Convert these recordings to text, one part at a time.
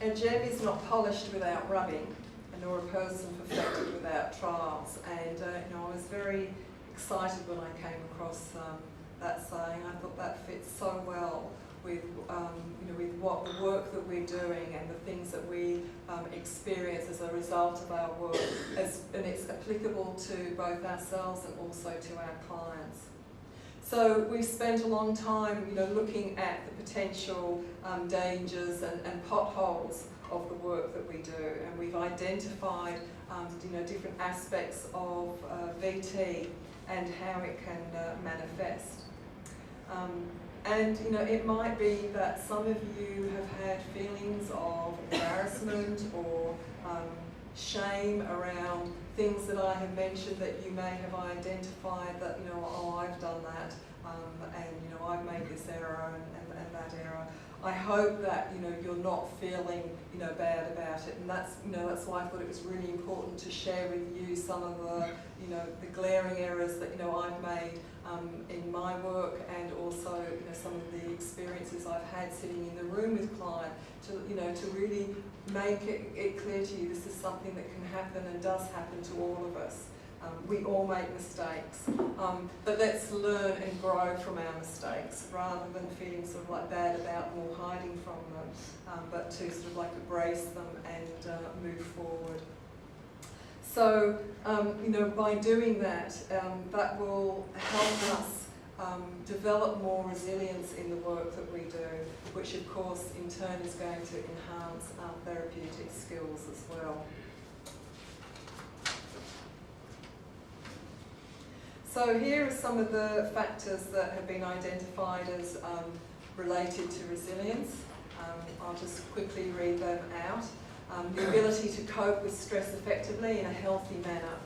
A gem is not polished without rubbing, nor a person perfected without trials. And I was very excited when I came across that saying. I thought that fits so well with with what the work that we're doing and the things that we experience as a result of our work, and it's applicable to both ourselves and also to our clients. So we've spent a long time, looking at the potential dangers and potholes of the work that we do, and we've identified, different aspects of VT and how it can manifest. And it might be that some of you have had feelings of embarrassment or shame around things that I have mentioned, that you may have identified that, oh, I've done that, and I've made this error and that error. I hope that you're not feeling bad about it, and that's why I thought it was really important to share with you some of the the glaring errors that I've made in my work, and also some of the experiences I've had sitting in the room with clients, to really make it clear to you this is something that can happen and does happen to all of us. We all make mistakes, but let's learn and grow from our mistakes rather than feeling sort of like bad about them or hiding from them, but to sort of like embrace them and move forward. So, by doing that, that will help us develop more resilience in the work that we do, which of course in turn is going to enhance our therapeutic skills as well. So here are some of the factors that have been identified as related to resilience. I'll just quickly read them out. The ability to cope with stress effectively in a healthy manner,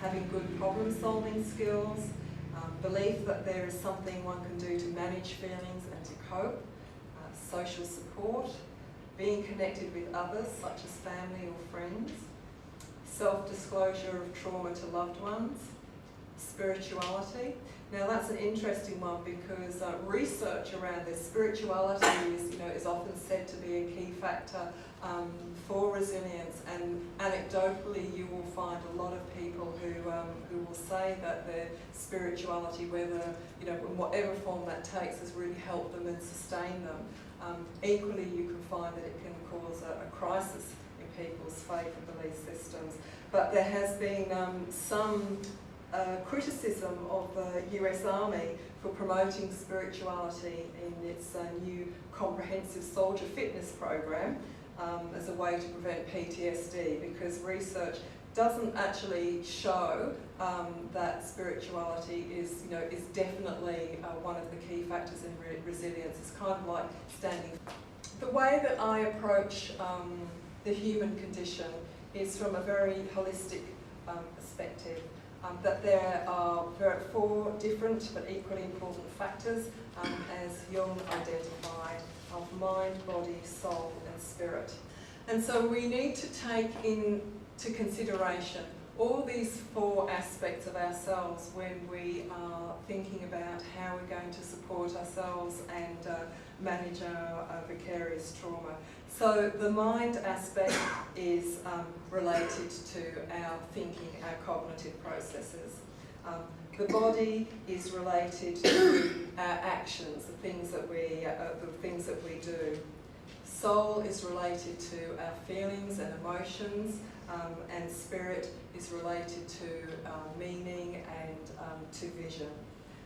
having good problem-solving skills, belief that there is something one can do to manage feelings and to cope, social support, being connected with others such as family or friends, self-disclosure of trauma to loved ones, spirituality. Now that's an interesting one because research around this, spirituality is often said to be a key factor for resilience, and anecdotally you will find a lot of people who will say that their spirituality, whether in whatever form that takes, has really helped them and sustained them. Equally, you can find that it can cause a crisis in people's faith and belief systems. But there has been some criticism of the US Army for promoting spirituality in its new comprehensive soldier fitness program as a way to prevent PTSD, because research doesn't actually show that spirituality is definitely one of the key factors in resilience. It's kind of like standing. The way that I approach the human condition is from a very holistic perspective. That there are 4 different but equally important factors, as Jung identified, of mind, body, soul and spirit. And so we need to take into consideration all these 4 aspects of ourselves when we are thinking about how we're going to support ourselves and manage our vicarious trauma. So the mind aspect is related to our thinking, our cognitive processes. The body is related to our actions, the things that we do. Soul is related to our feelings and emotions, and spirit is related to meaning and to vision.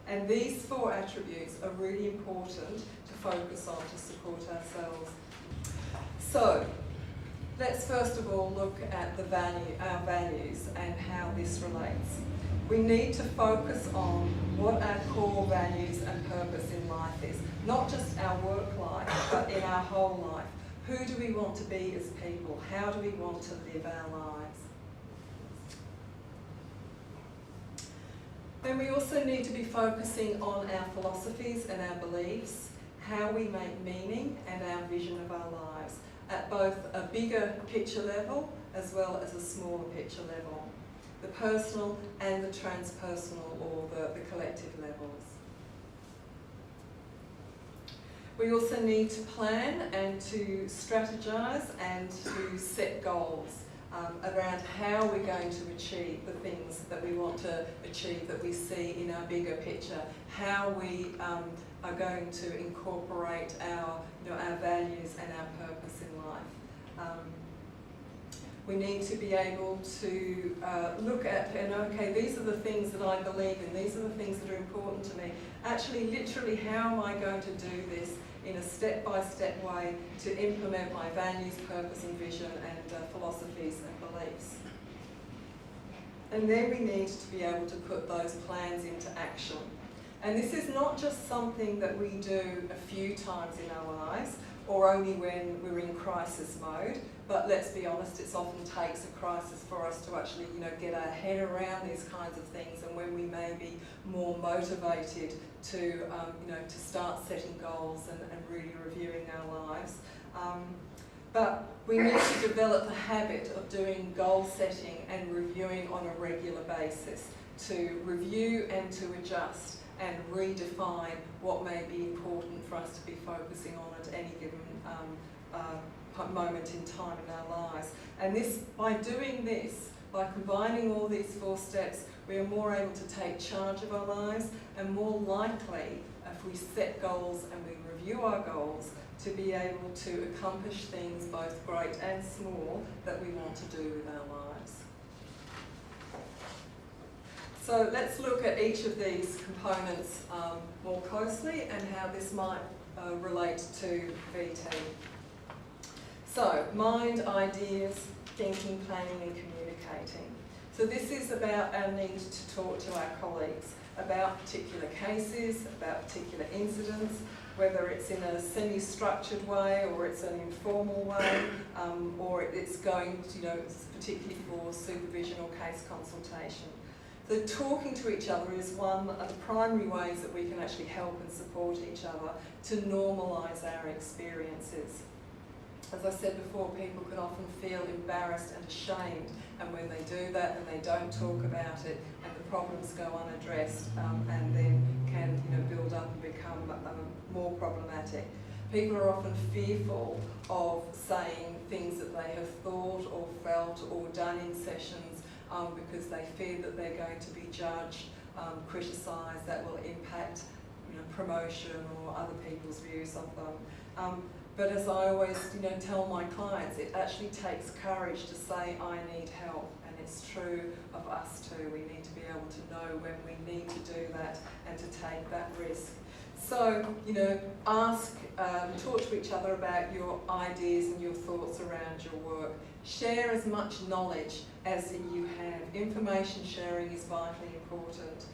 And these 4 attributes are really important to focus on to support ourselves. So, let's first of all look at our values and how this relates. We need to focus on what our core values and purpose in life is. Not just our work life, but in our whole life. Who do we want to be as people? How do we want to live our lives? Then we also need to be focusing on our philosophies and our beliefs, how we make meaning and our vision of our lives, at both a bigger picture level as well as a smaller picture level, the personal and the transpersonal or the collective levels. We also need to plan and to strategise and to set goals around how we're going to achieve the things that we want to achieve, that we see in our bigger picture, how we are going to incorporate our, our values and our purpose in life. We need to be able to look at, and okay, these are the things that I believe in, these are the things that are important to me. Actually, literally, how am I going to do this in a step-by-step way to implement my values, purpose and vision and philosophies and beliefs? And then we need to be able to put those plans into action. And this is not just something that we do a few times in our lives or only when we're in crisis mode, but let's be honest, it often takes a crisis for us to actually, get our head around these kinds of things, and when we may be more motivated to, to start setting goals and really reviewing our lives. But we need to develop the habit of doing goal setting and reviewing on a regular basis, to review and to adjust and redefine what may be important for us to be focusing on at any given moment in time in our lives. And this, by doing this, by combining all these 4 steps, we are more able to take charge of our lives and more likely, if we set goals and we review our goals, to be able to accomplish things both great and small that we want to do with our lives. So let's look at each of these components more closely and how this might relate to VT. So, mind, ideas, thinking, planning and communicating. So this is about our need to talk to our colleagues about particular cases, about particular incidents, whether it's in a semi-structured way or it's an informal way, or it's going to, particularly for supervision or case consultation. So talking to each other is one of the primary ways that we can actually help and support each other to normalise our experiences. As I said before, people can often feel embarrassed and ashamed, and when they do that, then they don't talk about it, and the problems go unaddressed, and then can build up and become more problematic. People are often fearful of saying things that they have thought or felt or done in sessions because they fear that they're going to be judged, criticised, that will impact promotion or other people's views of them. But as I always tell my clients, it actually takes courage to say, I need help. And it's true of us too. We need to be able to know when we need to do that and to take that risk. So, talk to each other about your ideas and your thoughts around your work. Share as much knowledge as you have. Information sharing is vitally important.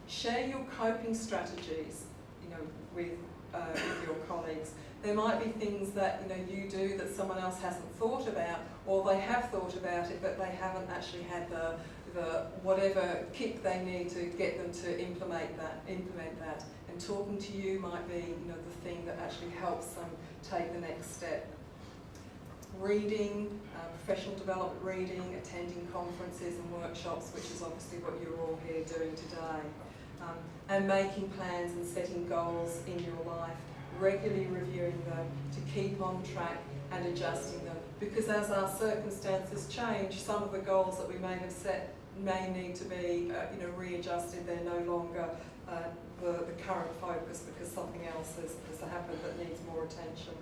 Share your coping strategies, with your colleagues. There might be things that you do that someone else hasn't thought about, or they have thought about it, but they haven't actually had the whatever kick they need to get them to implement that. And talking to you might be the thing that actually helps them take the next step. Reading, professional development reading, attending conferences and workshops, which is obviously what you're all here doing today. And making plans and setting goals in your life, regularly reviewing them to keep on track and adjusting them. Because as our circumstances change, some of the goals that we may have set may need to be readjusted. They're no longer the current focus because something else has happened that needs more attention.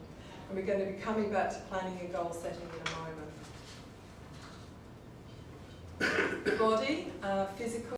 And we're going to be coming back to planning and goal setting in a moment. The body, physical